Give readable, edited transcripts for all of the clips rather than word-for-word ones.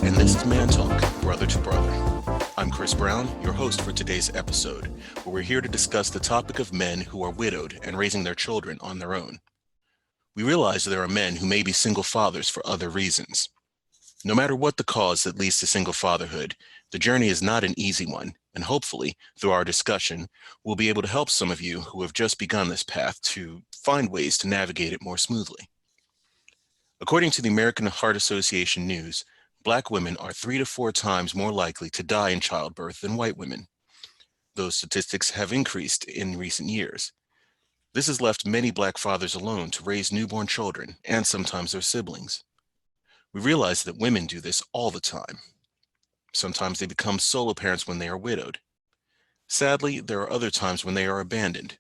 and this is ManTalk, Brother to Brother. I'm Chris Brown, your host for today's episode, where we're here to discuss the topic of men who are widowed and raising their children on their own. We realize there are men who may be single fathers for other reasons. No matter what the cause that leads to single fatherhood, the journey is not an easy one, and hopefully, through our discussion, we'll be able to help some of you who have just begun this path to find ways to navigate it more smoothly. According to the American Heart Association News, Black women are 3 to 4 times more likely to die in childbirth than white women. Those statistics have increased in recent years. This has left many Black fathers alone to raise newborn children and sometimes their siblings. We realize that women do this all the time. Sometimes they become solo parents when they are widowed. Sadly, there are other times when they are abandoned.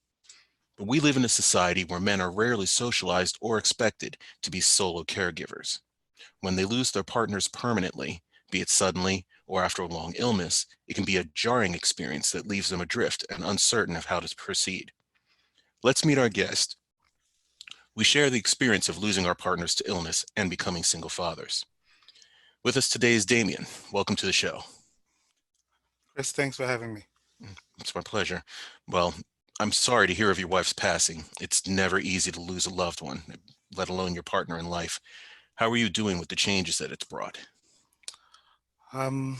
But we live in a society where men are rarely socialized or expected to be solo caregivers. When they lose their partners permanently, be it suddenly or after a long illness, it can be a jarring experience that leaves them adrift and uncertain of how to proceed. Let's meet our guest. We share the experience of losing our partners to illness and becoming single fathers. With us today is Damien. Welcome to the show. Chris, thanks for having me. It's my pleasure. Well, I'm sorry to hear of your wife's passing. It's never easy to lose a loved one, let alone your partner in life. How are you doing with the changes that it's brought? Um,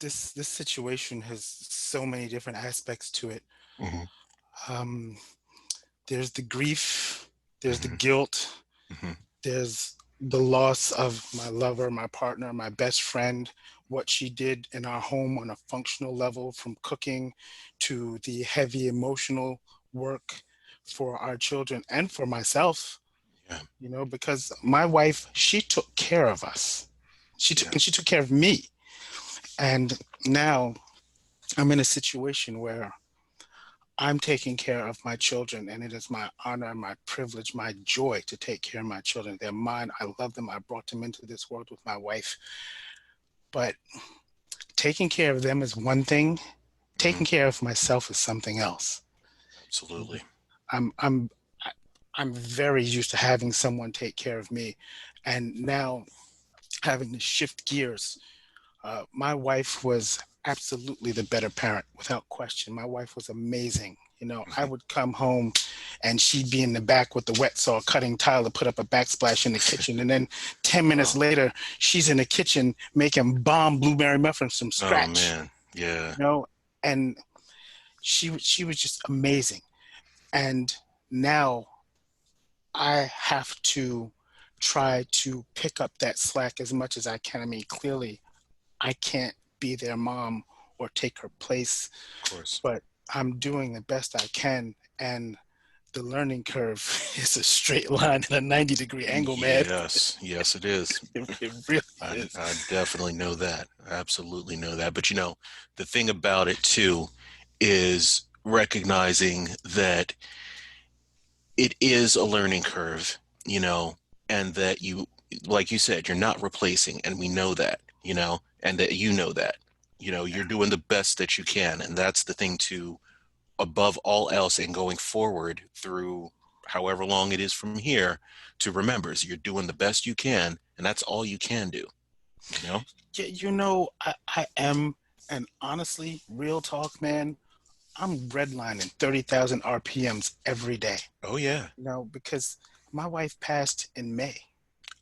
this situation has so many different aspects to it. Mm-hmm. Um, there's the grief, there's the Mm-hmm. guilt, Mm-hmm. there's the loss of my lover, my partner, my best friend, what she did in our home on a functional level, from cooking to the heavy emotional work for our children and for myself. Yeah, Because my wife, she took care of us. yeah, She took care of me. And now I'm in a situation where I'm taking care of my children, and it is my honor, my privilege, my joy to take care of my children. They're mine. I love them. I brought them into this world with my wife. But taking care of them is one thing. mm-hmm. Taking care of myself is something else. Absolutely. I'm I'm I'm very used to having someone take care of me, and now having to shift gears. My wife was absolutely the better parent, without question. My wife was amazing. I Mm-hmm. would come home and she'd be in the back with the wet saw cutting tile to put up a backsplash in the kitchen. And then 10 minutes Wow. later, she's in the kitchen making bomb blueberry muffins from Oh scratch, man. Yeah. you know, and she was just amazing. And now I have to try to pick up that slack as much as I can. I mean, clearly I can't be their mom or take her place, Of course. but I'm doing the best I can. And the learning curve is a straight line at a 90-degree angle, man. Yes. Yes, it is. It really I, is. I definitely know that. I absolutely know that. But the thing about it too is recognizing that it is a learning curve, and that like you said, you're not replacing, and we know that, and that that, you're doing the best that you can. And that's the thing too, above all else, and going forward through however long it is from here, to remember is you're doing the best you can, and that's all you can do, you know? Yeah, I am, and honestly, real talk, man, I'm redlining 30,000 RPMs every day, Oh yeah. because my wife passed in May.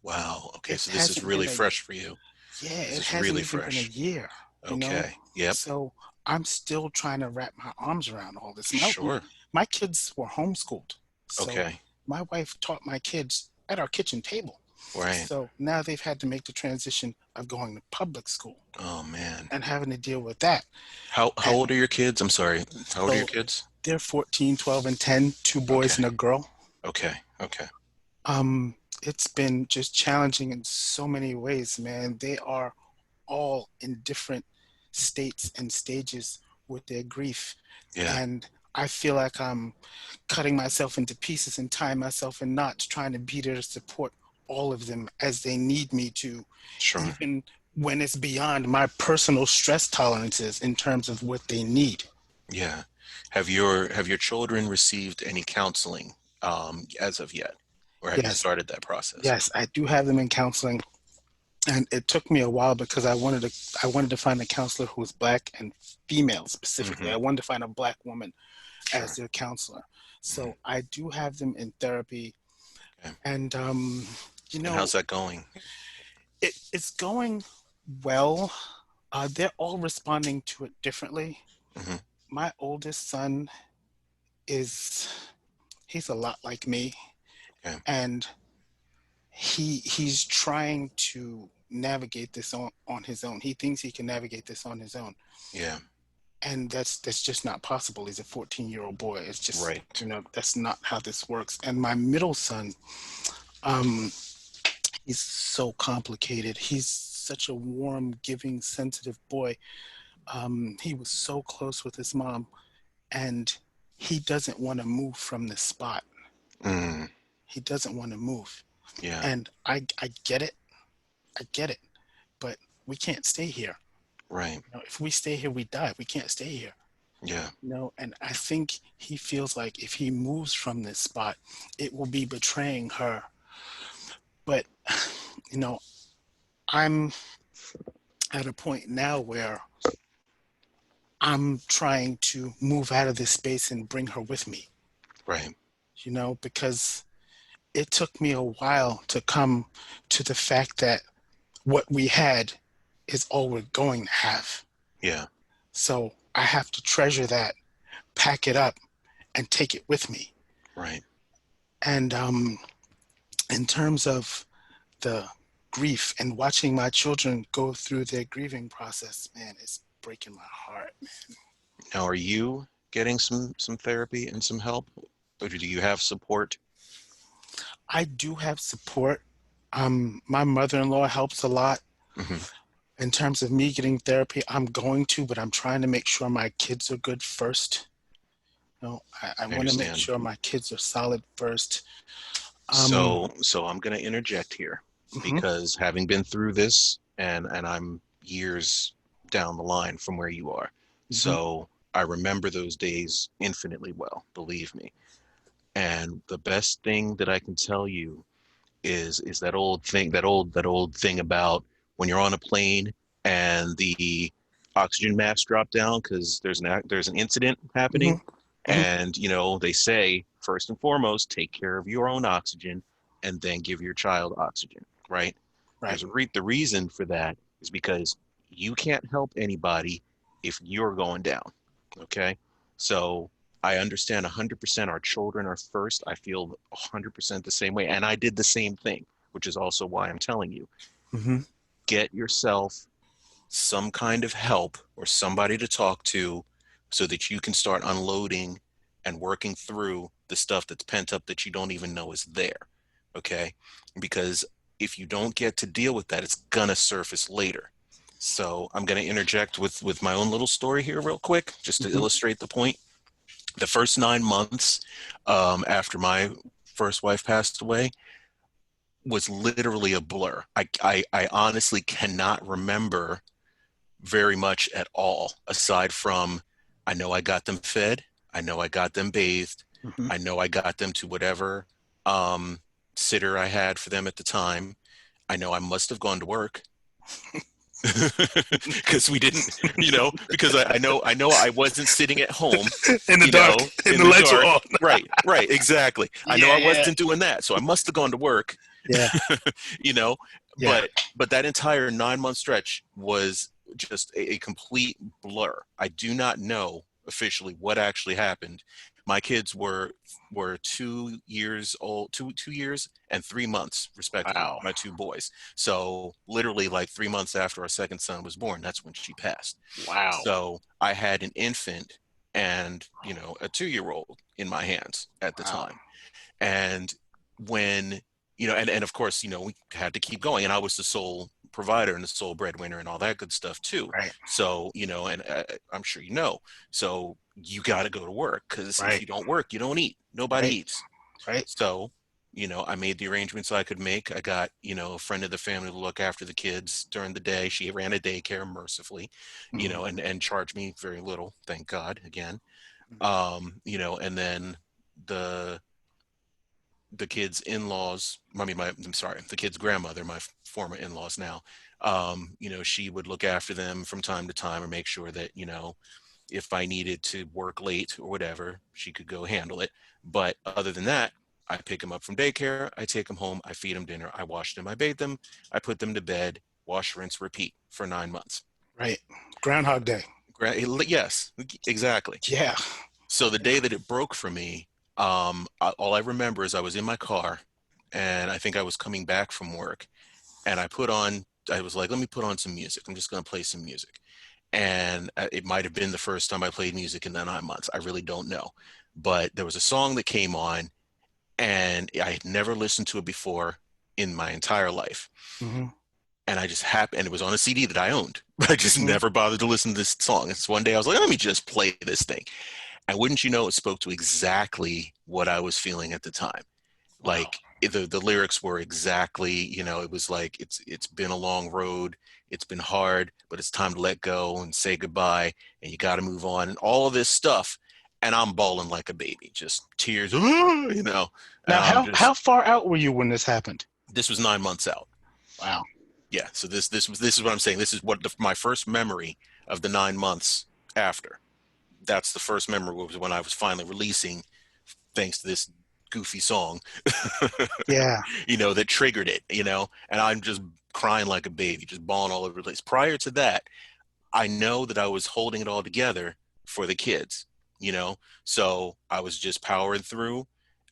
Wow. Okay. It So this is hasn't really been a fresh for you. Yeah, This it is hasn't really even been a fresh. year, you know? Okay. Yep. So I'm still trying to wrap my arms around all this. Sure. My kids were homeschooled. So Okay. my wife taught my kids at our kitchen table. Right. So now they've had to make the transition of going to public school Oh man. and having to deal with that. How And old are your kids? I'm sorry. How old are your so kids? they're 14, 12, and 10, two boys Okay. and a girl. Okay. Okay. It's been just challenging in so many ways, man. They are all in different states and stages with their grief. Yeah. And I feel like I'm cutting myself into pieces and tying myself in knots, trying to be there to support all of them as they need me to, Sure. even when it's beyond my personal stress tolerances in terms of what they need. Yeah. Have your children received any counseling as of yet? Or have you Yes, started that process? yes, I do have them in counseling. And it took me a while because I wanted to find a counselor who was Black and female specifically. I Hmm. wanted to find a Black woman as Sure. their counselor. Hmm. So I do have them in therapy, Okay. and you And know, how's that going? it's going well. They're all responding to it differently. Hmm. My oldest son is he's a lot like me, Okay. and he's trying to navigate this on his own. He thinks he can navigate this on his own, Yeah. and that's just not possible. He's a 14-year-old boy. It's just, Right. that's not how this works. And my middle son, um he's so complicated. He's such a warm, giving, sensitive boy. He was so close with his mom, and he doesn't want to move from this spot. Mm. He doesn't want to move. Yeah. And I get it. I get it. But we can't stay here. Right. If we stay here, we die. We can't stay here. Yeah. And I think he feels like if he moves from this spot, it will be betraying her. But, you know, I'm at a point now where I'm trying to move out of this space and bring her with me, Right. because it took me a while to come to the fact that what we had is all we're going to have. Yeah. So I have to treasure that, pack it up, and take it with me. Right. And in terms of the grief and watching my children go through their grieving process, man, it's breaking my heart. Now, are you getting some therapy and some help, or do you have support? I do have support. My mother-in-law helps a lot. Hmm. In terms of me getting therapy, I'm going to, but I'm trying to make sure my kids are good first. I I want to make understand. sure my kids are solid first. Um, So I'm going to interject here mhm, because having been through this and I'm years down the line from where you are. mhm, So I remember those days infinitely well, believe me. And the best thing that I can tell you is that old thing about when you're on a plane and the oxygen mask drop down because there's an incident mhm, happening, mhm. and they say first and foremost take care of your own oxygen and then give your child oxygen, right? Right, The reason for that is because you can't help anybody if you're going down. Okay. So I understand 100% our children are first. I feel 100% the same way. And I did the same thing, which is also why I'm telling you, mhm, get yourself some kind of help or somebody to talk to so that you can start unloading and working through the stuff that's pent up that you don't even know is there. Okay. Because if you don't get to deal with that, it's going to surface later. So I'm going to interject with my own little story here real quick, just to mhm, illustrate the point. The first 9 months after my first wife passed away was literally a blur. I honestly cannot remember very much at all, aside from I know I got them fed, I know I got them bathed, mhm. I know I got them to whatever um, sitter I had for them at the time. I know I must have gone to work because we didn't, because I know I wasn't sitting at home, In the dark, and in the the lights were dark. on. Right, right, exactly. I know Yeah, I yeah, wasn't doing that, so I must have gone to work. yeah, you know, yeah. but that entire 9 month stretch was just a complete blur. I do not know officially what actually happened. My kids were 2 years old, 2 years and 3 months respectively, Wow, my two boys. So literally like 3 months after our second son was born, that's when she passed. wow, So I had an infant and a 2 year old in my hands at the wow. time. And when and of course we had to keep going, and I was the sole provider and the sole breadwinner and all that good stuff too. Right, So and I'm sure so you got to go to work, because if right, you don't work you don't eat, nobody right, eats. right. So I made the arrangements I could make. I got a friend of the family to look after the kids during the day. She ran a daycare mercifully, Mhm, and charged me very little, thank God, again. mhm. And then the the kids' in-laws, I'm sorry, the kids' grandmother, my former in-laws now, she would look after them from time to time or make sure that, if I needed to work late or whatever, she could go handle it. But other than that, I pick them up from daycare, I take them home, I feed them dinner, I wash them, I bathe them, I put them to bed, wash, rinse, repeat for 9 months. Right. Groundhog Day. Yes, exactly. Yeah. So the day that it broke for me, all I remember is I was in my car and I think I was coming back from work and I was like, let me put on some music. I'm just going to play some music. And it might have been the first time I played music in the 9 months. I really don't know. But there was a song that came on and I had never listened to it before in my entire life. Mm-hmm. And I just happened, and it was on a CD that I owned, but I just never bothered to listen to this song. It's one day I was like, let me just play this thing. And wouldn't you know, it spoke to exactly what I was feeling at the time. Wow. Like the lyrics were exactly, it was like, it's been a long road. It's been hard, but it's time to let go and say goodbye. And you got to move on and all of this stuff. And I'm bawling like a baby, just tears, and Now, I'm how just, far out were you when this happened? this was 9 months out. Wow. Yeah. So this is what I'm saying. This is what my first memory of the 9 months after. That's the first memory was when I was finally releasing, thanks to this goofy song, Yeah. that triggered it, and I'm just crying like a baby, just bawling all over the place. Prior to that, I know that I was holding it all together for the kids, so I was just powering through.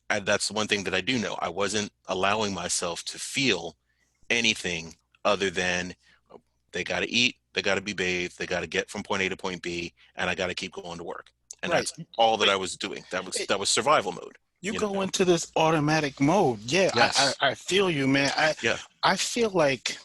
And that's the one thing that I do know. I wasn't allowing myself to feel anything other than they got to eat, they got to be bathed, they got to get from point A to point B, and I got to keep going to work. And Right. that's all that But I was doing. That was it, that was survival mode. you You go know? into this automatic mode. Yeah, Yes. I feel you, man. Yeah. I feel like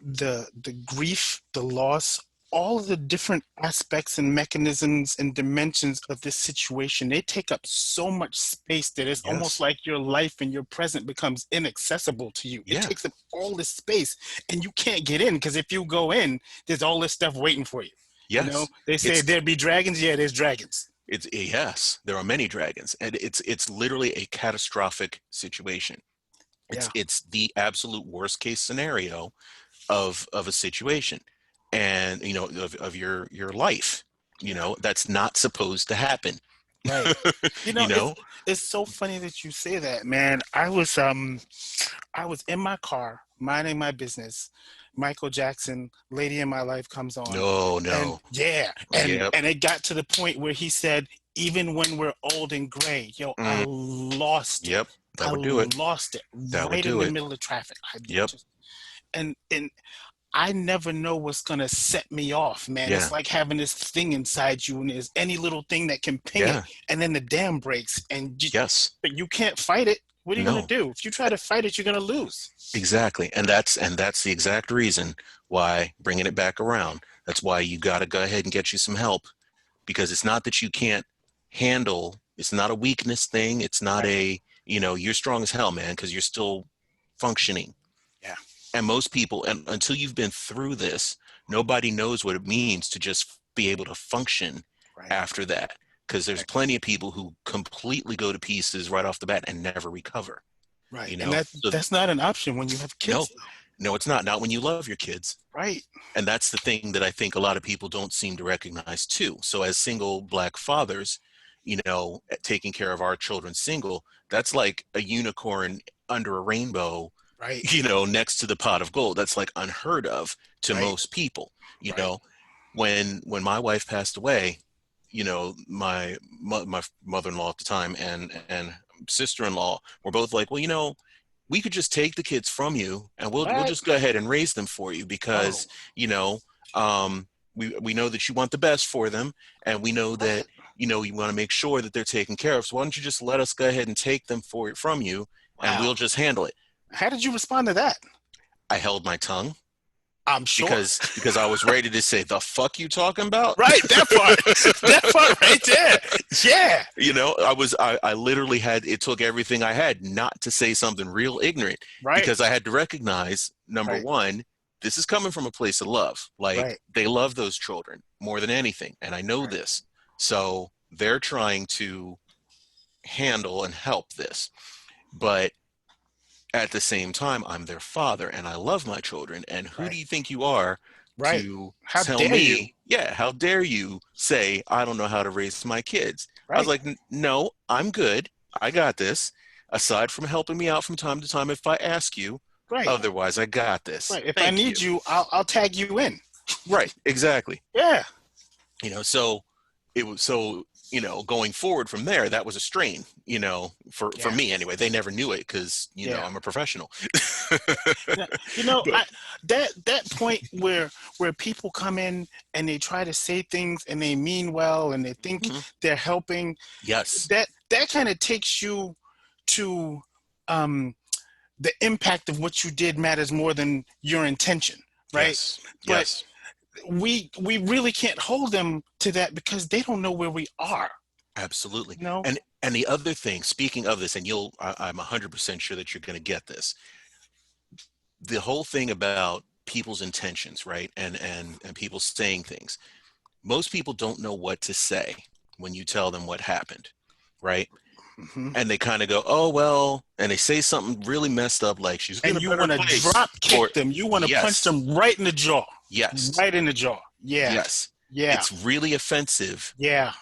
the grief, the loss, all of the different aspects and mechanisms and dimensions of this situation, they take up so much space that it's almost Yes. like your life and your present becomes inaccessible to you. It Yeah. takes up all this space and you can't get in because if you go in, there's all this stuff waiting for you. Yes. They say It's there'd be dragons. Yeah, there's dragons. yes. There are many dragons, and it's literally a catastrophic situation. It's Yeah, it's the absolute worst case scenario of a situation, and of your life. yeah. That's not supposed to happen. Right. you know It's so funny that you say that, man. I was in my car minding my business. Michael Jackson, Lady in My Life comes on. No, And no. yeah, Yep. and it got to the point where he said, even when we're old and gray, yo, I Mm, lost it. yep. That I would do it. lost it That would right in do the it. middle of traffic. I Yep. just and I never know what's gonna set me off, man. Yeah. It's like having this thing inside you, and there's any little thing that can ping it, Yeah. and then the dam breaks, Yes. but you can't fight it. What are you gonna No. do? If you try to fight it, you're gonna lose. Exactly. And that's the exact reason why, bringing it back around, that's why you got to go ahead and get you some help, because it's not that you can't handle, it's not a weakness thing. It's not Right. you're strong as hell, man, because you're still functioning. Yeah. And most people, and until you've been through this, nobody knows what it means to just be able to function Right. after that. Because there's Right. plenty of people who completely go to pieces right off the bat and never recover. Right. You And know, so that's not an option when you have no, kids. no, it's not. Not when you love your kids. Right. And that's the thing that I think a lot of people don't seem to recognize too. So as single Black fathers, taking care of our children single, that's like a unicorn under a rainbow, Right. next to the pot of gold. That's like unheard of to Right. most people. You Right. know, when my wife passed away, my mother-in-law at the time and sister-in-law were both like, well, we could just take the kids from you and we'll What? just go ahead and raise them for you Oh, because um we know that you want the best for them, and we know that what? you want to make sure that they're taken care of, so why don't you just let us go ahead and take them from you, and Wow. we'll just handle it. How did you respond to that? I held my tongue I'm sure. because I was ready to say, the fuck you talking about? Right. That part. That part right there. Yeah. I literally it took everything I had not to say something real ignorant, Right. because I had to recognize, number Right. one, this is coming from a place of love. Like, Right. they love those children more than anything. And I know Right. this. So they're trying to handle and help this. But at the same time, I'm their father and I love my children. And who do Right. you think you are Right. to How tell dare you? me, yeah, how dare you say I don't know how to raise my kids? I was Right. like, No, I'm good. I got this. Aside from helping me out from time to time if I ask you, Right. otherwise I got this. Right. If I Thank need you. you, I'll tag you in. Right, exactly. Yeah. So it was going forward from there, that was a strain, for Yeah. me anyway. They never knew it because, Yeah. I'm a professional. Yeah. But That point where people come in and they try to say things and they mean well and they think mhm, they're helping, yes, that kind of takes you to um the impact of what you did matters more than your intention, right? yes, But yes, we really can't hold them to that because they don't know where we are, absolutely. you know? And the other thing, speaking of this, and I'm 100% sure that you're going to get this, the whole thing about people's intentions, right? And people saying things. Most people don't know what to say when you tell them what happened, right? Hmm. And they kind of go, "Oh well," and they say something really messed up, like she's in And a you better want to place, drop or kick them. You want to punch yes, them right in the jaw. yes, Right in the jaw. Yeah. yes. Yeah. It's really offensive Yeah. Yep.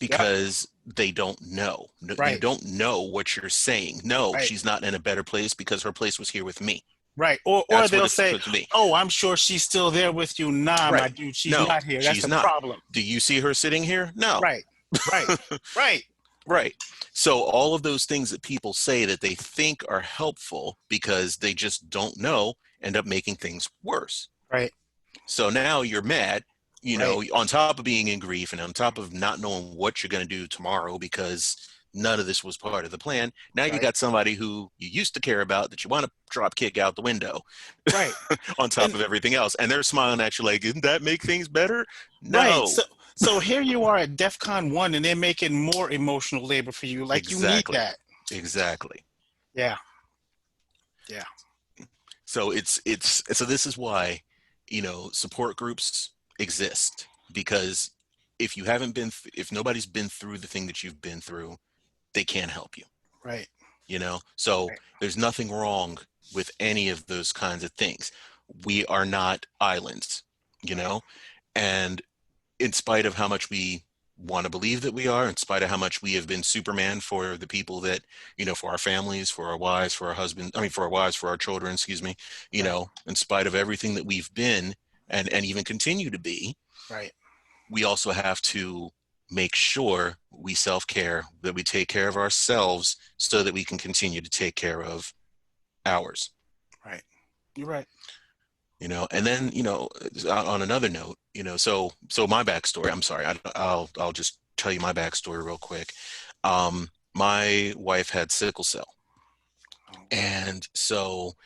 because they don't know. You Right. don't know what you're saying. No, Right. she's not in a better place because her place was here with me. Right. Or That's what they'll it's say, supposed to be. "Oh, I'm sure she's still there with you." Nah, my Right. dude, she's No, not here. That's she's the not. problem. Do you see her sitting here? No. Right. Right. Right. Right. So all of those things that people say that they think are helpful because they just don't know end up making things worse. Right. So now you're mad, Right. on top of being in grief and on top of not knowing what you're going to do tomorrow because none of this was part of the plan. Now you Right. got somebody who you used to care about that you want to drop kick out the window Right. on top And of everything else. And they're smiling at you like, didn't that make things better? right. No, So here you are at DEF CON 1 and they're making more emotional labor for you. Like you need exactly. that. Exactly. Yeah. Yeah. So so this is why, support groups exist because if nobody's been through the thing that you've been through, they can't help Right. so Right. there's nothing wrong with any of those kinds of things. We are not islands, you Right. know, and in spite of how much we want to believe that we are, in spite of how much we have been Superman for the people that, for our families, for our wives, for our husbands, I mean, for our wives, for our children, excuse me, Right. in spite of everything that we've been and even continue to be, Right. we also have to make sure we self-care, that we take care of ourselves so that we can continue to take care of ours. Right. You're right. And then on another note, so my backstory, I'm sorry, I'll just tell you my backstory real quick. My wife had sickle cell, Oh, and so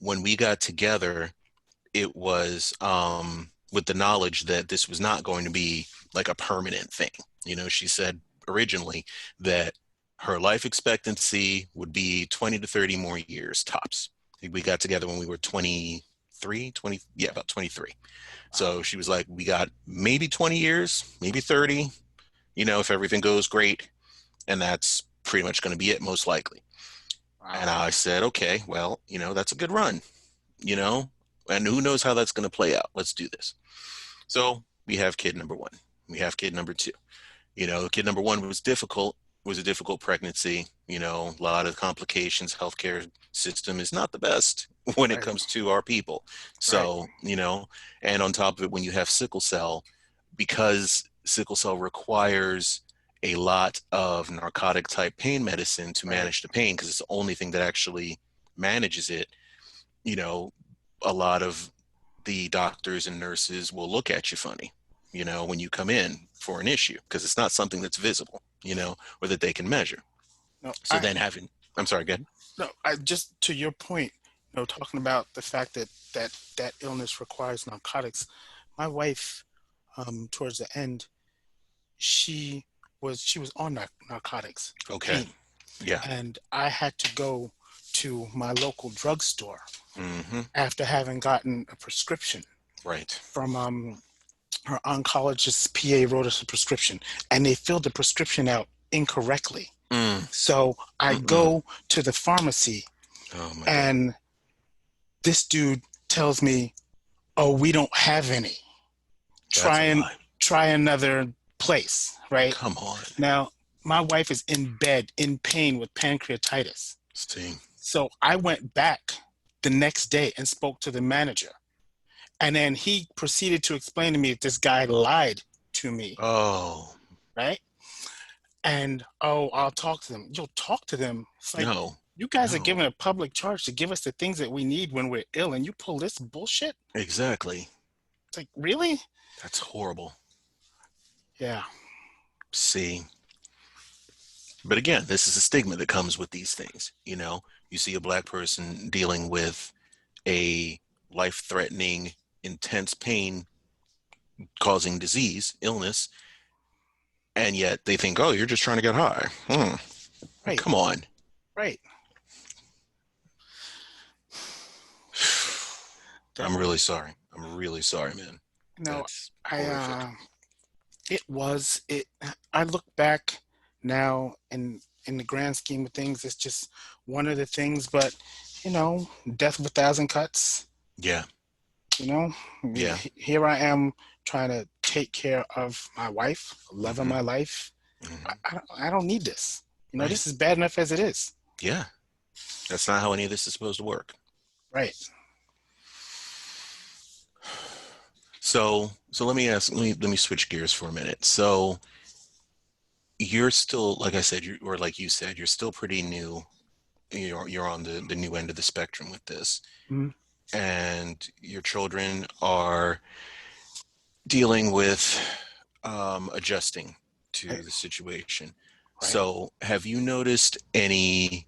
when we got together, it was with the knowledge that this was not going to be like a permanent thing. She said originally that her life expectancy would be 20 to 30 more years tops. We got together when we were 23, 20, yeah, about 23. wow. So she was like, we got maybe 20 years, maybe 30, if everything goes great. And that's pretty much going to be it, most likely. And Wow. I said, okay, well, that's a good run, you know, and who knows how that's going to play out. Let's do this. So we have kid number one. We have kid number two. Kid number one was a difficult pregnancy, a lot of complications. Healthcare system is not the best when it Right. comes to our people. Right. So, and on top of it, when you have sickle cell, because sickle cell requires a lot of narcotic type pain medicine to Right. manage the pain, because it's the only thing that actually manages it, you know, a lot of the doctors and nurses will look at you funny, when you come in for an issue, because it's not something that's visible, or that they can measure. No, So then I'm sorry, go ahead. I just to your point, talking about the fact that illness requires narcotics. My wife, towards the end, she she was on narcotics for Okay. pain, Yeah. and I had to go to my local drugstore Mm-hmm. after having gotten a prescription Right. from her oncologist's PA wrote us a prescription, and they filled the prescription out incorrectly. Mm. So I Mm-mm. go to the pharmacy, Oh my God. and this dude tells me, "Oh, we don't have any. That's Try a and lie. try another place." Right Come on. now, my wife is in bed in pain with pancreatitis. See. So I went back the next day and spoke to the manager. And then he proceeded to explain to me that this guy lied to me, Oh, right? And oh, I'll talk to them. You'll talk to them. It's like, no. you guys are No. given a public charge to give us the things that we need when we're ill, and you pull this bullshit? Exactly. It's like, really? That's horrible. Yeah. See. But again, this is a stigma that comes with these things. You see a black person dealing with a life-threatening, intense pain causing disease, illness, and yet they think, oh, you're just trying to get high. Like, Right. come on. Right. I'm That really sorry. I'm really sorry, man. no, That's I horrific. it. I look back now, and in the grand scheme of things, it's just one of the things. But death of a thousand cuts. Yeah. You know, Yeah. Here I am trying to take care of my wife, love of Hmm. my life. Hmm. I don't need this. Right. This is bad enough as it is. Yeah. That's not how any of this is supposed to work. Right. So let me ask, let me switch gears for a minute. So you're still, like I said, or like you said, you're still pretty new. You're on the new end of the spectrum with this, Mhm. and your children are dealing with adjusting Right. to the situation. Right. So have you noticed any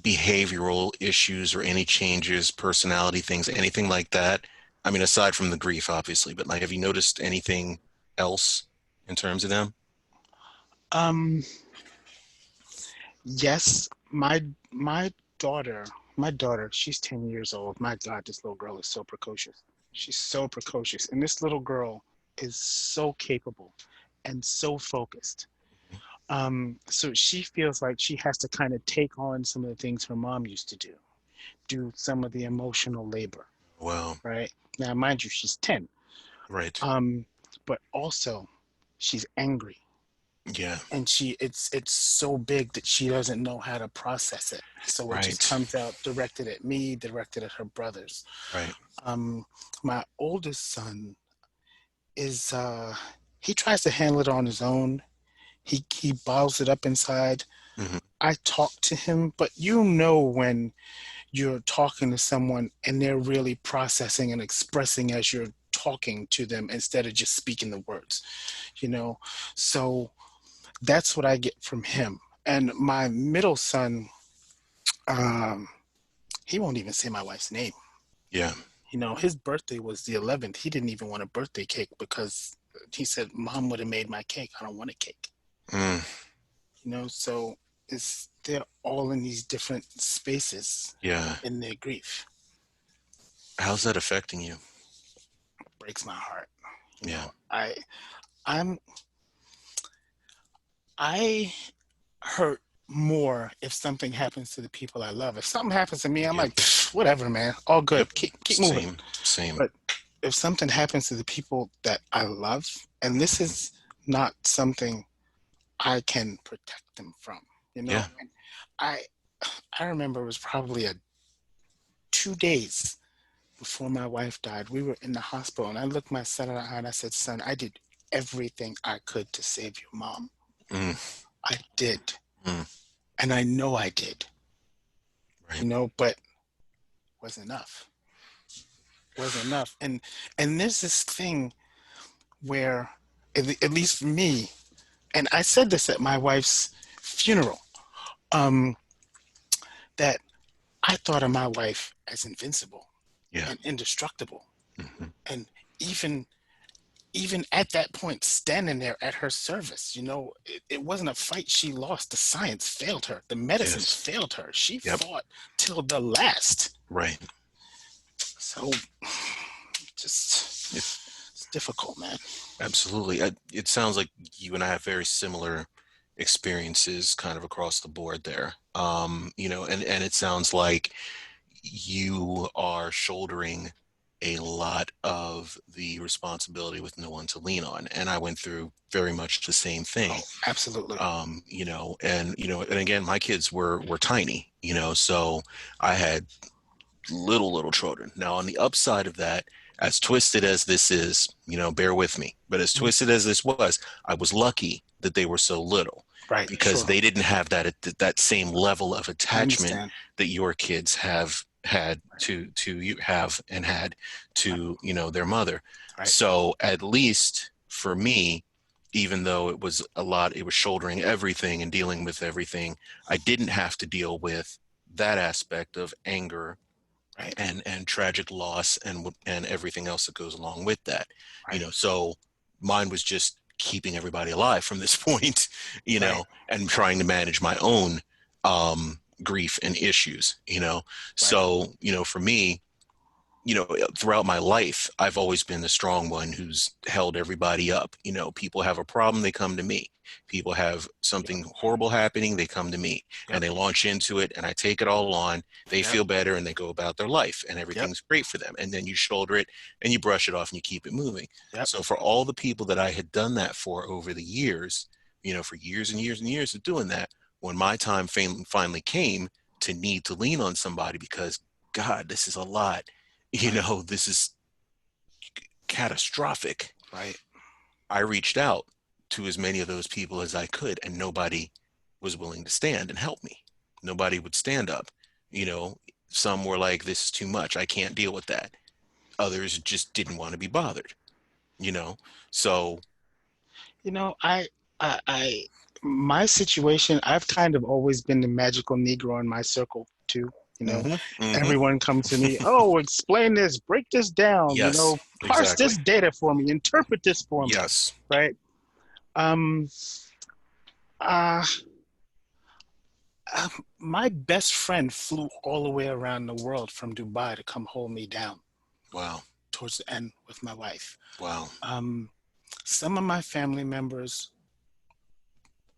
behavioral issues or any changes, personality things, anything like that? I mean, aside from the grief, obviously, but like, have you noticed anything else in terms of them? Um. Yes. My daughter. My daughter. She's 10 years old. My God, this little girl is so precocious. She's so precocious, and this little girl is so capable and so focused. So she feels like she has to kind of take on some of the things her mom used to do some of the emotional labor, Well, right? Now, mind you, she's 10. right. Um, but also she's angry, Yeah, and it's so big that she doesn't know how to process it. So it just right. comes out directed at me, directed at her brothers. Right. Um, my oldest son is he tries to handle it on his own. He bottles it up inside. Hmm. I talk to him, but when you're talking to someone and they're really processing and expressing as you're talking to them instead of just speaking the words, you know? So that's what I get from him. And my middle son, um, he won't even say my wife's name. Yeah. His birthday was the 11th. He didn't even want a birthday cake because he said, Mom would have made my cake. I don't want a cake. Mm. So they're all in these different spaces Yeah. in their grief. How's that affecting you? Breaks my heart. You Yeah. know, I I'm I hurt more if something happens to the people I love. If something happens to me, I'm Yep. like, whatever, man, all Yep. good. Keep moving. Same. Same. But if something happens to the people that I love, and this Mhm. is not something I can protect them from, Yeah. and I I remember it was probably 2 days before my wife died. We were in the hospital, and I looked my son in the eye and I said, "Son, I did everything I could to save your mom. Mm. I did, Mm. and I know I did, Right. but wasn't enough. Wasn't enough." And there's this thing where, at least for me, and I said this at my wife's funeral, um, that I thought of my wife as invincible Yeah. and indestructible, Hmm. and even even at that point, standing there at her service, it wasn't a fight she lost. The science failed her. The medicine Yes. failed her. She Yep. fought till the last. Right. So just It, it's difficult, man. absolutely. It sounds like you and I have very similar experiences kind of across the board there. And it sounds like you are shouldering a lot of the responsibility with no one to lean on. And I went through very much the same thing. Oh, absolutely. And again, my kids were tiny, so I had little children. Now, on the upside of that, as twisted as this is, bear with me, but as twisted as this was, I was lucky that they were so little, Right. because Sure. they didn't have that same level of I attachment understand. that your kids have had to you have and had to, their mother. Right. So at least for me, even though it was a lot, it was shouldering everything and dealing with everything, I didn't have to deal with that aspect of anger Right. and tragic loss and everything else that goes along with that. Right. So mine was just keeping everybody alive from this point, Right. and trying to manage my own grief and issues. Right. So for me, throughout my life, I've always been the strong one who's held everybody up. People have a problem, they come to me. People have something horrible happening, they come to me, and Yep. they launch into it, and I take it all on. They Yep. feel better and they go about their life, and Yep. everything's great for them. And then you shoulder it and you brush it off and you keep it moving. Yep. So for all the people that I had done that for over the years, for years and years and years of doing that, when my time finally came to need to lean on somebody because, God, this is a lot. This is catastrophic. Right. I reached out to as many of those people as I could, and nobody was willing to stand and help me. Nobody would stand up. Some were like, this is too much. I can't deal with that. Others just didn't want to be bothered, So, I my situation, I've kind of always been the magical Negro in my circle too. mhm, mhm. Everyone comes to me, oh, explain this, break this down, Yes, parse exactly. this data for me, interpret this for me, Yes. right? Um, uh, my best friend flew all the way around the world from Dubai to come hold me down Wow. towards the end with my wife. Wow. Some of my family members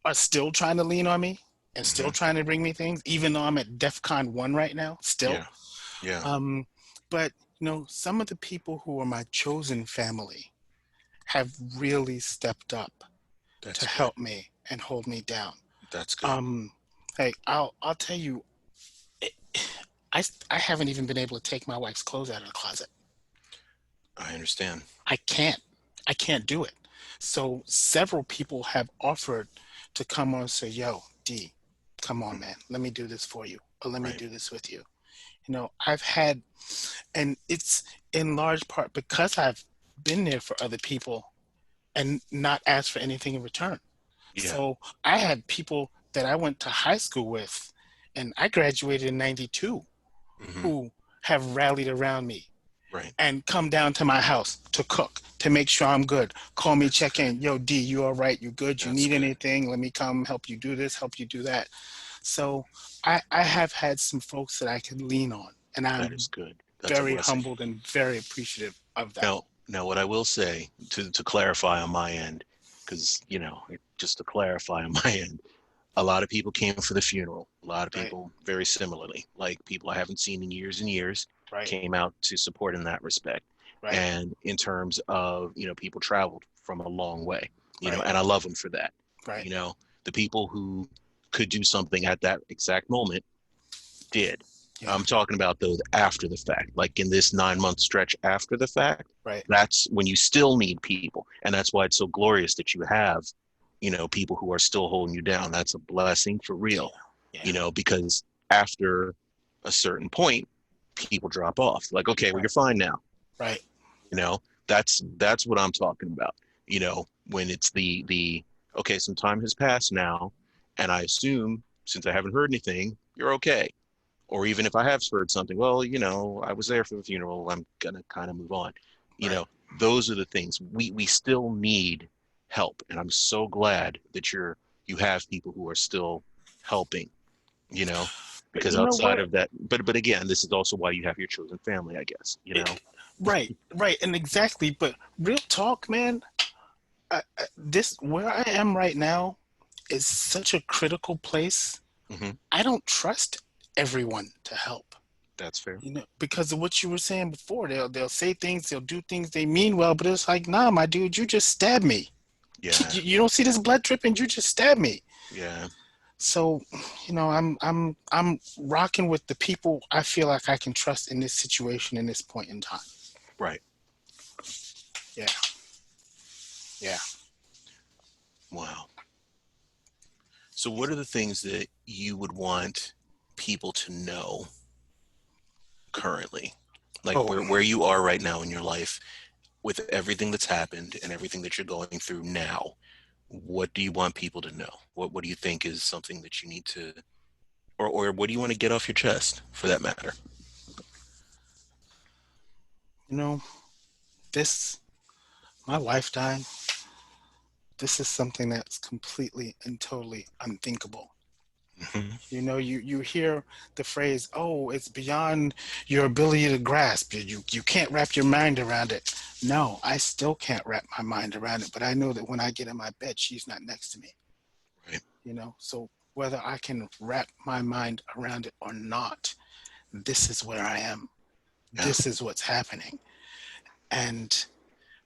are still trying to lean on me and still trying to bring me things, even though I'm at DEFCON 1 right now, still. Yeah. Yeah. But, some of the people who are my chosen family have really stepped up That's to good. help me and hold me down. That's good. Hey, I'll tell you, I haven't even been able to take my wife's clothes out of the closet. I understand. I can't do it. So several people have offered to come on and say, yo, D, come on, man, let me do this for you, or let me do this with you. I've had, and it's in large part because I've been there for other people and not asked for anything in return. Yeah. So I had people that I went to high school with, and I graduated in 92, who have rallied around me. Right. And come down to my house to cook, to make sure I'm good. Call me, check in. Yo, D, you all right? You good? You need anything? Let me come help you do this, help you do that. So I have had some folks that I can lean on, and I'm That is good. That's very humbled and very appreciative of that. Now, what I will say to clarify on my end, because just to clarify on my end, a lot of people came for the funeral. A lot of people, very similarly, like people I haven't seen in years and years, came out to support in that respect. Right. And in terms of people traveled from a long way, and I love them for that. Right. The people who could do something at that exact moment did. Yeah. I'm talking about those after the fact, like in this 9-month stretch after the fact. Right. That's when you still need people, and that's why it's so glorious that you have people who are still holding you down. That's a blessing for real. Yeah. Because after a certain point, people drop off. Like, okay, well, you're fine now. Right. That's what I'm talking about. When it's the okay, some time has passed now, and I assume since I haven't heard anything, you're okay. Or even if I have heard something, well, I was there for the funeral. I'm gonna kind of move on. Those are the things we still need help, and I'm so glad that you have people who are still helping. Because outside of that, but again, this is also why you have your chosen family, I guess. Right, and exactly. But real talk, man. This where I am right now is such a critical place. Hmm. I don't trust everyone to help. That's fair. Because of what you were saying before. They'll say things, they'll do things they mean well, but it's like, nah, my dude, you just stabbed me. Yeah. You don't see this blood dripping, you just stabbed me. Yeah. So, I'm rocking with the people I feel like I can trust in this situation in this point in time. Right. Yeah. Yeah. Wow. So what are the things that you would want people to know currently? Like Oh, where you are right now in your life with everything that's happened and everything that you're going through now, what do you want people to know? What do you think is something that you need to, or what do you want to get off your chest for that matter? you know, this, my wife died. This is something that's completely and totally unthinkable. Hmm. You hear the phrase, "Oh, it's beyond your ability to grasp. You can't wrap your mind around it." No, I still can't wrap my mind around it, but I know that when I get in my bed, she's not next to me. Right. So whether I can wrap my mind around it or not, this is where I am. Yeah. This is what's happening. And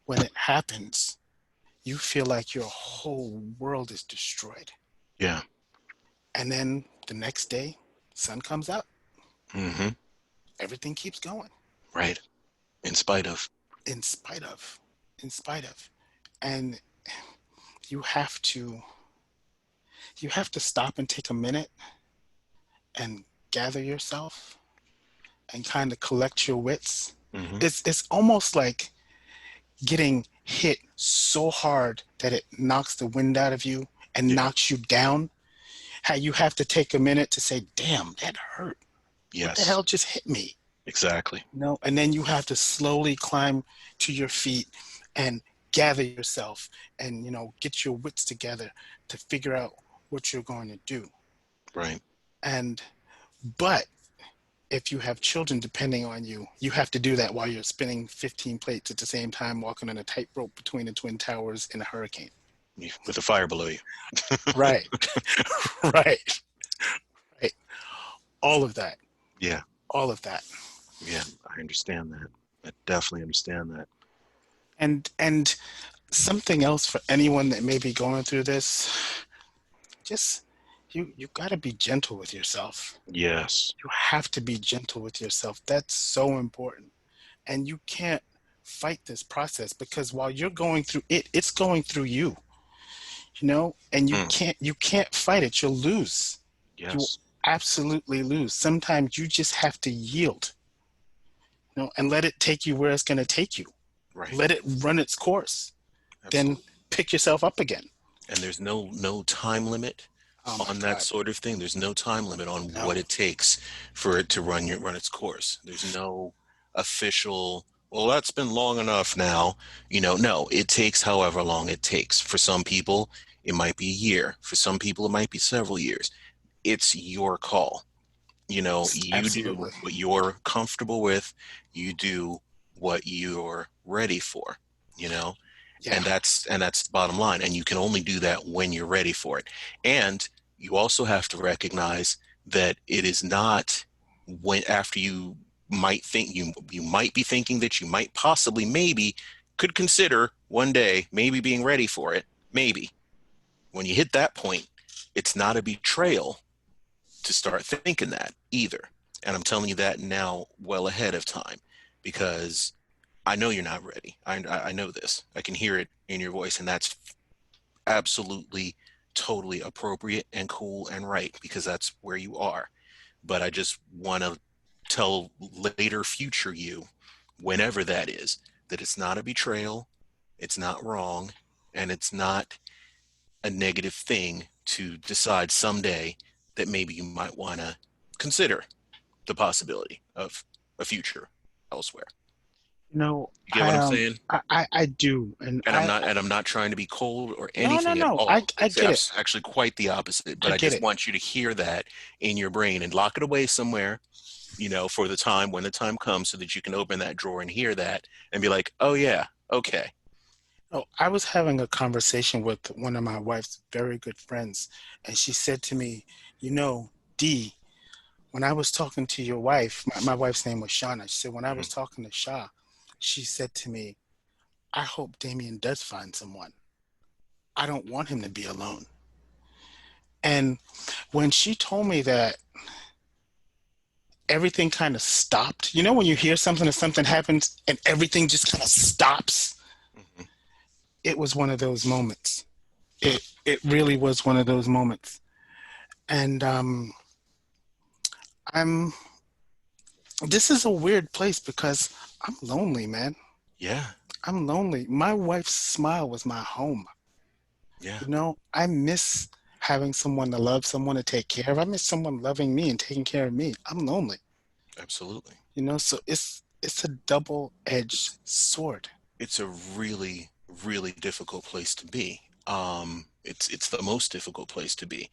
when it happens, you feel like your whole world is destroyed. Yeah. And then the next day, sun comes up, Hmm. everything keeps going. Right. In spite of. in spite of in spite of. And you have to stop and take a minute and gather yourself and kind of collect your wits. Hmm. It's almost like getting hit so hard that it knocks the wind out of you and Yeah. knocks you down. How you have to take a minute to say, damn, that hurt. What the Yes. hell just hit me? Exactly. And then you have to slowly climb to your feet and gather yourself and get your wits together to figure out what you're going to do. Right. And but if you have children depending on you, you have to do that while you're spinning 15 plates at the same time, walking on a tightrope between the twin towers in a hurricane. With a fire below you. Right. Right. Right. All of that. Yeah. All of that. Yeah. I understand that. I definitely understand that. And something else for anyone that may be going through this, just you got to be gentle with yourself. Yes. You have to be gentle with yourself. That's so important. And you can't fight this process because while you're going through it, it's going through you. And you Mm. can't fight it. You'll lose. You will Yes. absolutely lose. Sometimes you just have to yield, and let it take you where it's going to take you. Right. Let it run its course. Then Absolutely. pick yourself up again. And there's no time limit Oh my on that God. sort of thing. There's no time limit on No. what it takes for it to run its course. There's no official, well, that's been long enough now. No, it takes however long it takes. For some people, it might be a year. For some people, it might be several years. It's your call. You do Absolutely. what you're comfortable with. You do what you're ready for, you know? Yeah. And that's the bottom line. And you can only do that when you're ready for it. And you also have to recognize that it is not when after you might think you might be thinking that you might possibly maybe could consider one day maybe being ready for it. Maybe. When you hit that point, it's not a betrayal to start thinking that either. And I'm telling you that now well ahead of time because I know you're not ready. I know this. I can hear it in your voice, and that's absolutely, totally appropriate and cool and right because that's where you are. But I just want to tell later future you, whenever that is, that it's not a betrayal, it's not wrong, and it's not a negative thing to decide someday that maybe you might want to consider the possibility of a future elsewhere. You get what I I'm saying? I do, and And I'm not trying to be cold or no, no, anything at no. all. I It's get it. actually quite the opposite. I But I get just it. want you to hear that in your brain and lock it away somewhere, for the time when the time comes, so that you can open that drawer and hear that and be like, oh yeah, okay. Oh, I was having a conversation with one of my wife's very good friends, and she said to me, you know, D, when I was talking to your wife, my wife's name was Shauna. She said, when I Mhm. was talking to Shah, she said to me, I hope Damien does find someone. I don't want him to be alone. And when she told me that, everything kind of stopped. You know, when you hear something or something happens and everything just kind of stops? Mhm. It was one of those moments. It really was one of those moments. And I'm this is a weird place because I'm lonely, man. Yeah, I'm lonely. My wife's smile was my home. yeah, You know, I miss having someone to love, someone to take care of. I miss someone loving me and taking care of me. I'm lonely. absolutely. You know, so it's a double-edged It's sword. it's a really, really difficult place to be. It's the most difficult place to be,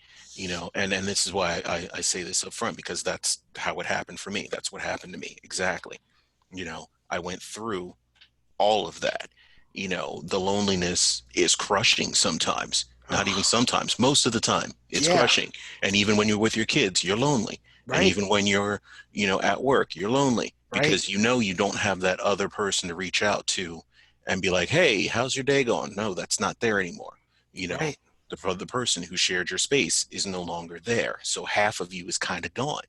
and this is why I say this up front, because that's how it happened for me. That's what happened to me. Exactly. I went through all of that. The loneliness is crushing sometimes, not even Oh, sometimes, most of the time, it's yeah, crushing. And even when you're with your kids, you're lonely. And right, even when you're, at work, you're lonely right, because you don't have that other person to reach out to and be like, hey, how's your day going? No, that's not there anymore. You know, right. the person who shared your space is no longer there. So half of you is kind of gone.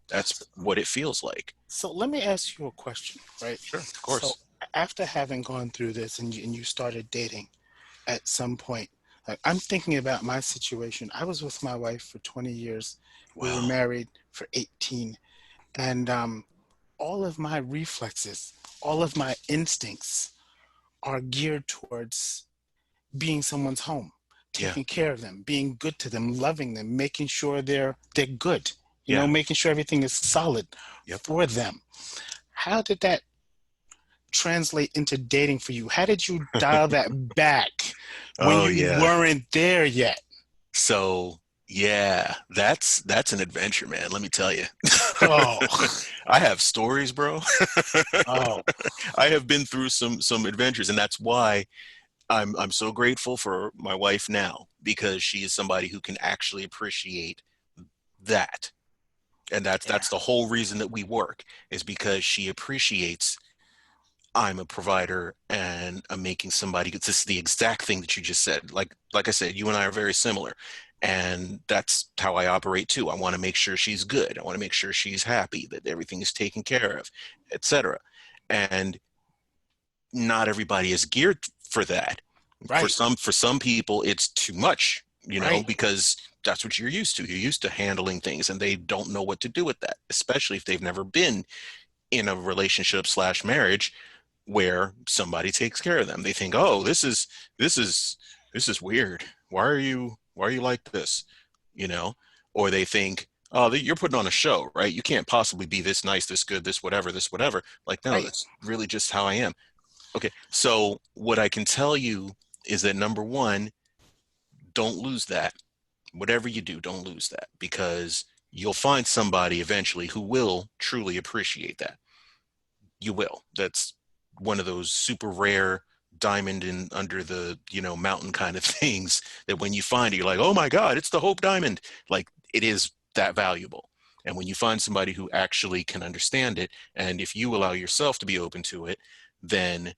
That's So, what it feels like. so let me ask you a question, right? Sure, of So course. after having gone through this and you started dating at some point, like I'm thinking about my situation. I was with my wife for 20 years. We were Wow. married for 18. And all of my reflexes, all of my instincts are geared towards being someone's home, Yeah. taking care of them, being good to them, loving them, making sure they're good, you know, Yeah. making sure everything is solid Yep. for them. How did that translate into dating for you? How did you dial that back when Oh you yeah. weren't there yet? So yeah, that's an adventure, man. Let me tell you. Oh, I have stories, bro. oh, I have been through some adventures, and that's why I'm so grateful for my wife now, because she is somebody who can actually appreciate that. And yeah, that's the whole reason that we work, is because she appreciates I'm a provider and I'm making somebody. This is the exact thing that you just said. Like I said, you and I are very similar, and that's how I operate too. I want to make sure she's good. I want to make sure she's happy, that everything is taken care of, etc. And not everybody is geared for that. For right, some people, it's too much, right. because that's what you're used to. You're used to handling things, and they don't know what to do with that, especially if they've never been in a relationship slash marriage where somebody takes care of them. They think, oh, this is this is weird. Why are you like this? You know, or they think, oh, you're putting on a show, right? You can't possibly be this nice, this good, this whatever, this whatever. Like, no, Right. that's really just how I am. Okay, so what I can tell you is that number one, don't lose that. Whatever you do, don't lose that, because you'll find somebody eventually who will truly appreciate that. You will. That's one of those super rare diamond in under the mountain kind of things, that when you find it, you're like, oh my god, it's the Hope Diamond. Like, it is that valuable. And when you find somebody who actually can understand it, and if you allow yourself to be open to it, then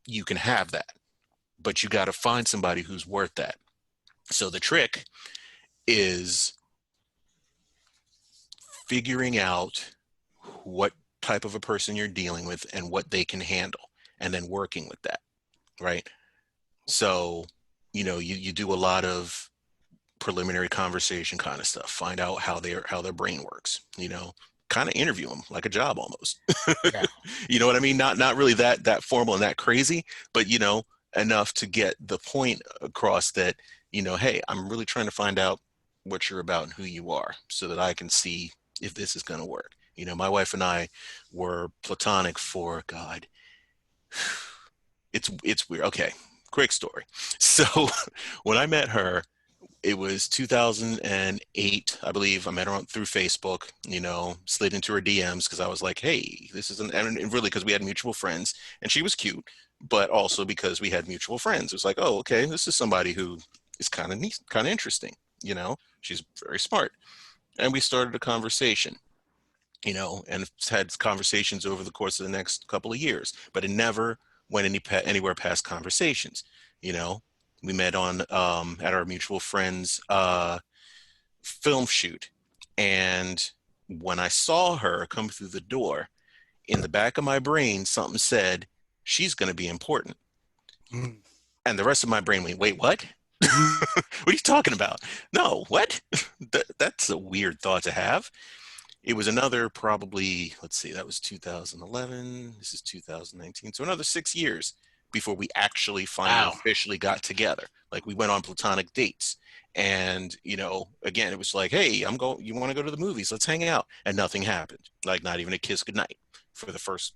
you can have that. But you got to find somebody who's worth that. So the trick is figuring out what type of a person you're dealing with and what they can handle, and then working with that, right? So, you do a lot of preliminary conversation kind of stuff. Find out how their brain works. Kind of interview them like a job almost. Yeah. You know what I mean? Not really that formal and that crazy, but enough to get the point across that hey, I'm really trying to find out what you're about and who you are, so that I can see if this is going to work. My wife and I were platonic for God. It's weird. Okay, quick story. So when I met her, it was 2008, I believe. I met her through Facebook, slid into her DMs because I was like, hey, this is and really because we had mutual friends, and she was cute, but also because we had mutual friends. It was like, oh, okay, this is somebody who is kind of neat, kind of interesting. She's very smart, and we started a conversation. And had conversations over the course of the next couple of years, but it never went anywhere past conversations. You know, we met on at our mutual friend's film shoot, and when I saw her come through the door, in the back of my brain, something said, she's going to be important. Mm. And the rest of my brain went, wait, what? What are you talking about? No, what? That's a weird thought to have. It was another probably, let's see, that was 2011. This is 2019. So another 6 years before we actually finally Wow. officially got together. Like we went on platonic dates. And, again, it was like, hey, you want to go to the movies? Let's hang out. And nothing happened. Like not even a kiss goodnight for the first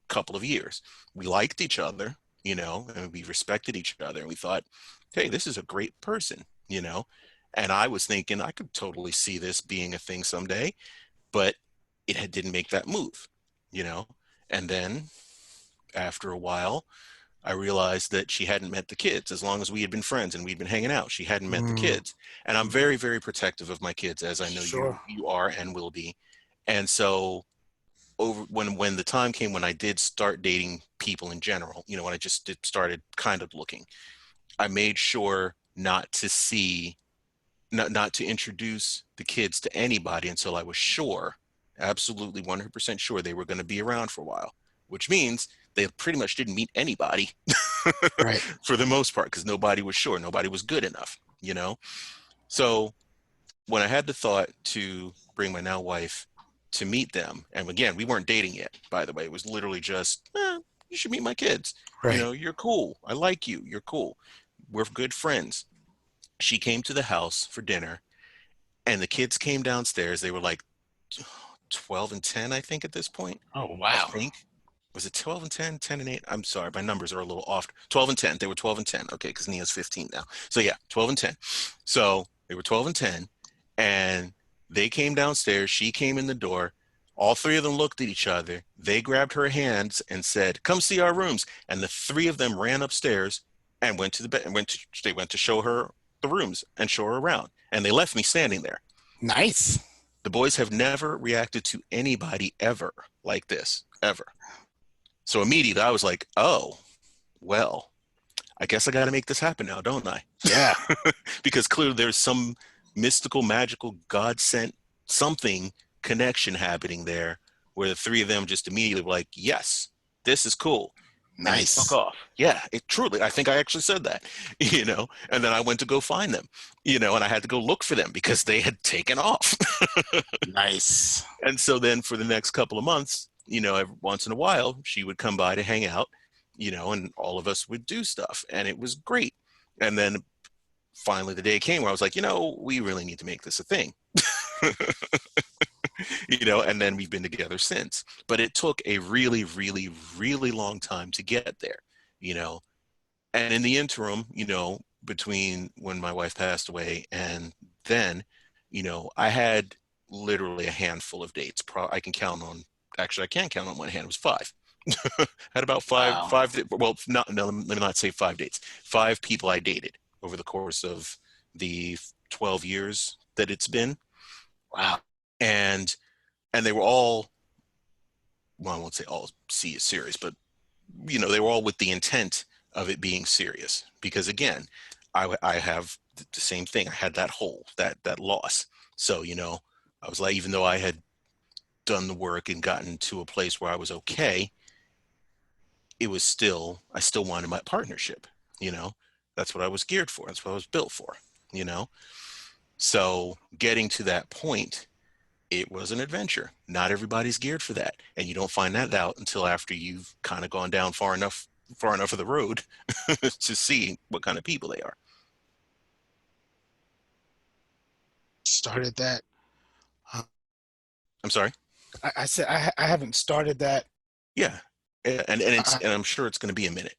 couple of years. We liked each other, and we respected each other. And we thought, hey, this is a great person. And I was thinking I could totally see this being a thing someday, but didn't make that move. And then after a while, I realized that she hadn't met the kids. As long as we had been friends and we'd been hanging out, she hadn't met the Mm. kids. And I'm very, very protective of my kids, as I know you Sure. you are and will be. And so over when the time came when I did start dating people in general, when I just started kind of looking, I made sure not to introduce the kids to anybody until I was sure, absolutely 100% sure they were going to be around for a while, which means they pretty much didn't meet anybody Right. for the most part because nobody was sure, nobody was good enough. So when I had the thought to bring my now wife to meet them, and again, we weren't dating yet, by the way, it was literally just, you should meet my kids. Right. You're cool. I like you. You're cool. We're good friends. She came to the house for dinner, and the kids came downstairs. They were like 12 and 10, I think, at this point. Oh, I wow. think. Was it 12 and 10, 10 and 8? I'm sorry, my numbers are a little off. 12 and 10. They were 12 and 10. Okay, because Nia's 15 now. So yeah, 12 and 10. So they were 12 and 10, and they came downstairs. She came in the door. All three of them looked at each other. They grabbed her hands and said, "Come see our rooms." And the three of them ran upstairs and went to the bed and they went to show her the rooms and show her around. And they left me standing there. Nice. The boys have never reacted to anybody ever like this, ever. So immediately I was like, oh, well, I guess I got to make this happen now, don't I? Yeah. Because clearly there's some mystical, magical, God sent something connection happening there where the three of them just immediately were like, yes, this is cool. And they took Nice. off. Yeah, it truly, I think I actually said that, and then I went to go find them, and I had to go look for them because they had taken off. Nice. And so then for the next couple of months, every once in a while, she would come by to hang out, and all of us would do stuff. And it was great. And then finally the day came where I was like, we really need to make this a thing. And then we've been together since. But it took a really, really, really long time to get there, you know. And in the interim, between when my wife passed away and then, I had literally a handful of dates. I can count on, actually, I can count on one hand. It was five. Had about Wow. well, not, no, let me not say 5 dates. 5 people I dated over the course of the 12 years that it's been. Wow. And they were all, well, I won't say all serious, but they were all with the intent of it being serious. Because again, I have the same thing. I had that hole, that loss. So, I was like, even though I had done the work and gotten to a place where I was okay, I still wanted my partnership, that's what I was geared for. That's what I was built for, you know? So getting to that point, it was an adventure. Not everybody's geared for that. And you don't find that out until after you've kind of gone down far enough of the road to see what kind of people they are. Started that. I'm sorry. I said I haven't started that. Yeah. And I, I'm sure it's going to be a minute,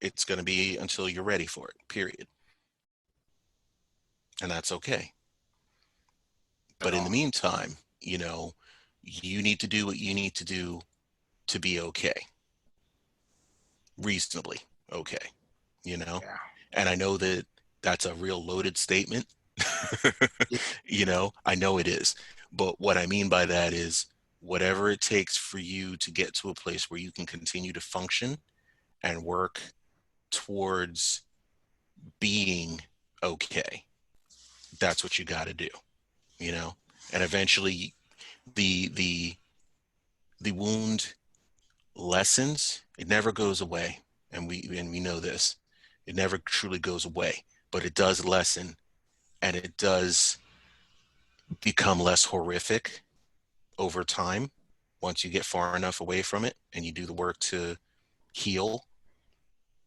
it's going to be until you're ready for it, period. And that's okay. at But in the all. meantime, you need to do what you need to do to be okay. reasonably okay, you know? Yeah. And I know that that's a real loaded statement. Yeah. I know it is. But what I mean by that is whatever it takes for you to get to a place where you can continue to function and work towards being okay, that's what you got to do, you know? And eventually the the the wound lessens. It never goes away. And we know this. It never truly goes away, but it does lessen, and it does become less horrific over time once you get far enough away from it and you do the work to heal,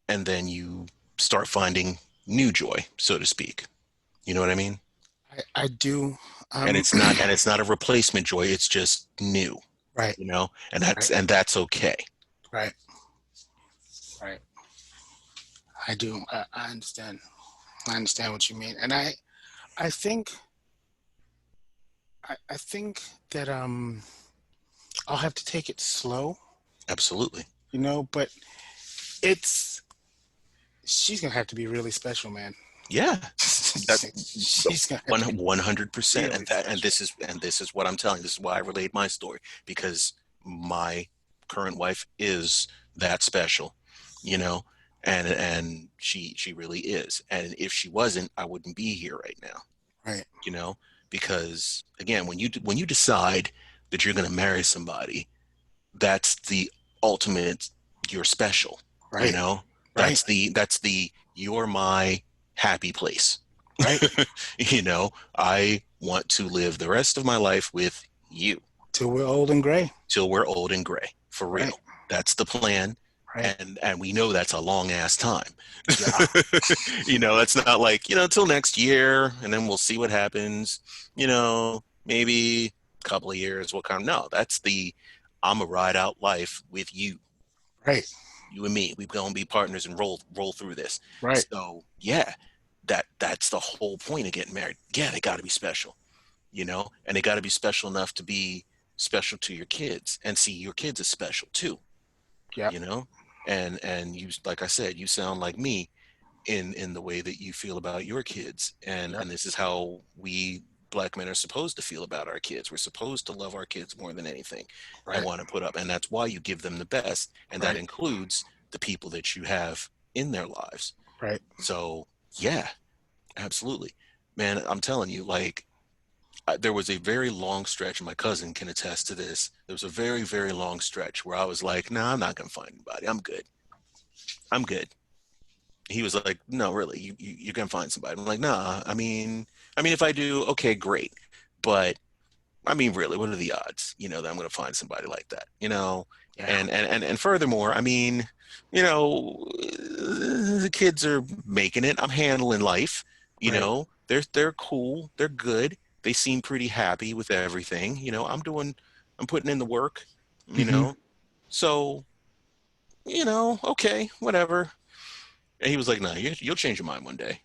and then you start finding new joy, so to speak. You know what I mean? I do. And Um, it's not a replacement joy, it's just new, right, and right, that's okay. right, right. I do. I understand. I understand what you mean, and I think, I think that I'll have to take it slow, Absolutely. but it's she's gonna have to be really special, man. Yeah. That She's gonna have to be 100%. really And special. this is what I'm telling. This is why I relayed my story, because my current wife is that special, you know, and she really is. And if she wasn't, I wouldn't be here right now, Right, you know, because again, when you decide that you're going to marry somebody, that's the ultimate, you're special, you right, know. right, That's the you're my happy place. right. I want to live the rest of my life with you Till we're old and gray. till we're old and gray, for Right, real. That's the plan. right. And we know that's a long ass time. Yeah, It's not like, till next year and then we'll see what happens. Maybe a couple of years will come. No, that's the I'm a ride out life with you. right, You and me. We're gonna be partners and roll through this. right, So yeah, that's the whole point of getting married. Yeah, they gotta be special, and they gotta be special enough to be special to your kids, and see your kids is special too, yep, you know? And you, like I said, you sound like me in the way that you feel about your kids. And yep, and this is how we black men are supposed to feel about our kids. We're supposed to love our kids more than anything and right, want to put up. And that's why you give them the best. And that right, includes the people that you have in their lives. right. So yeah, absolutely. Man, I'm telling you, like, there was a very long stretch, and my cousin can attest to this. There was a very, very long stretch where I was like, "No, nah, I'm not gonna find anybody. I'm good. I'm good." He was like, "No, really, you can find somebody." I'm like, "Nah, I mean, if I do, okay, great, but I mean, really, what are the odds, that I'm going to find somebody like that, Yeah, and furthermore, I mean, the kids are making it. I'm handling life, right. they're cool, they're good, they seem pretty happy with everything, I'm putting in the work, you Hmm. know, so okay, whatever. And he was like, "No, you'll change your mind one day."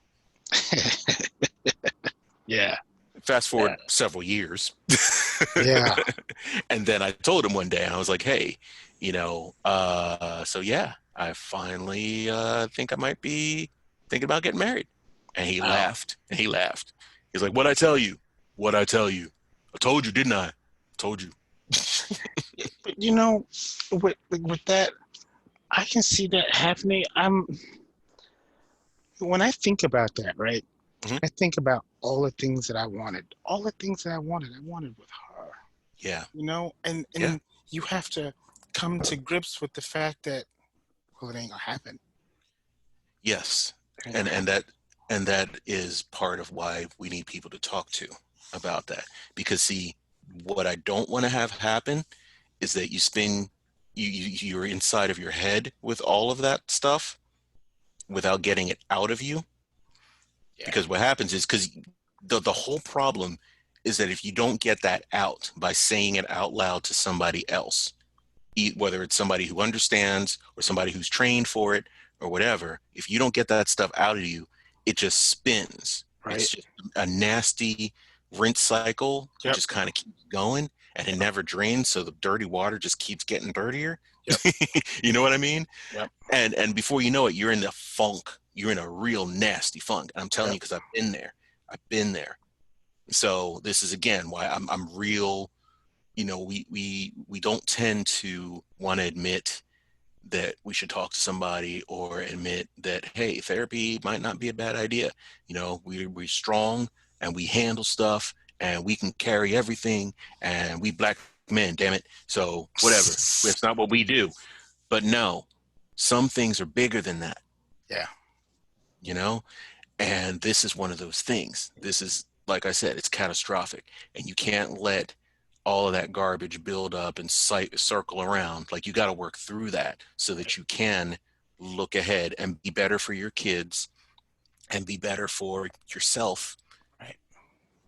Yeah, Fast yeah, forward several years. yeah. And then I told him one day, I was like, "Hey, so yeah, I finally think I might be thinking about getting married." And he Wow. laughed. And he laughed. He's like, "What'd I tell you? What'd I tell you? I told you, didn't I? Told you." But with that, I can see that happening. When I think about that, right? Hmm. I think about all the things that I wanted, all the things that I wanted with her, Yeah. and Yeah. you have to come to grips with the fact that, well, it ain't gonna happen. Yes. It ain't And gonna and happen. that is part of why we need people to talk to about that. Because see, what I don't want to have happen is that you're inside of your head with all of that stuff without getting it out of you. Yeah. Because what happens is, because the whole problem is that if you don't get that out by saying it out loud to somebody else, whether it's somebody who understands or somebody who's trained for it or whatever, if you don't get that stuff out of you, it just spins. Right. It's just a nasty rinse cycle. It Yep. just kind of keeps going, and it never drains. So the dirty water just keeps getting dirtier. Yep. You know what I mean? Yep. And before you know it, you're in the funk. You're in a real nasty funk. I'm telling Yep. you, because I've been there. I've been there. So this is again why I'm real. You know, we don't tend to want to admit that we should talk to somebody or admit that, hey, therapy might not be a bad idea. You know, we're strong and we handle stuff and we can carry everything, and we black men, damn it. So whatever, it's not what we do. But no, some things are bigger than that, Yeah. you know? And this is one of those things. This is, like I said, it's catastrophic. And you can't let all of that garbage build up and circle around. Like, you got to work through that so that you can look ahead and be better for your kids and be better for yourself. Right.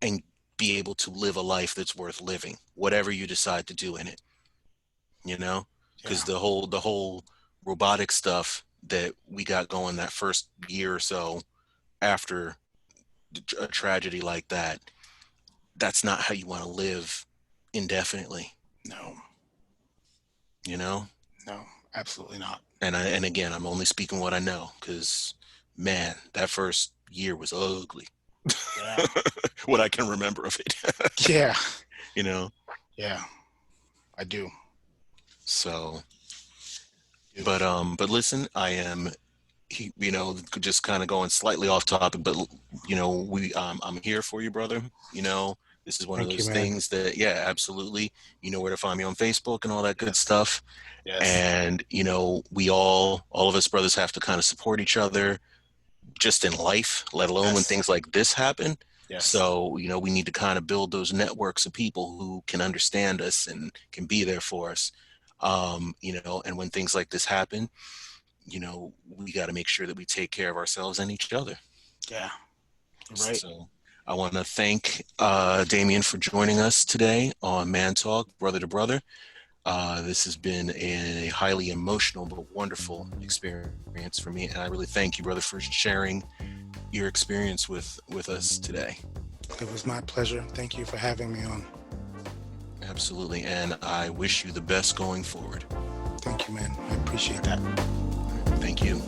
And be able to live a life that's worth living, whatever you decide to do in it, you know? Because the whole robotic stuff that we got going that first year or so after a tragedy like that, that's not how you want to live indefinitely. No. You know? No, absolutely not. And again, I'm only speaking what I know, because man, that first year was ugly. Yeah. What I can remember of it. Yeah. You know? Yeah, I do. So, but listen, I am, you know, just kind of going slightly off topic, but you know, I'm here for you, brother. You know, this is one of Thank those you, man. things that, yeah, absolutely. You know where to find me on Facebook and all that good stuff. Yes. And, you know, we all of us brothers have to kind of support each other just in life, let alone when Yes. things like this happen. Yes. So, you know, we need to kind of build those networks of people who can understand us and can be there for us. You know, and when things like this happen, you know, we got to make sure that we take care of ourselves and each other. Yeah. You're right. So I want to thank Damien for joining us today on ManTalk, Brother to Brother. This has been a highly emotional but wonderful experience for me, and I really thank you, brother, for sharing your experience with us today. It was my pleasure. Thank you for having me on. Absolutely, and I wish you the best going forward. Thank you, man. I appreciate that. Thank you.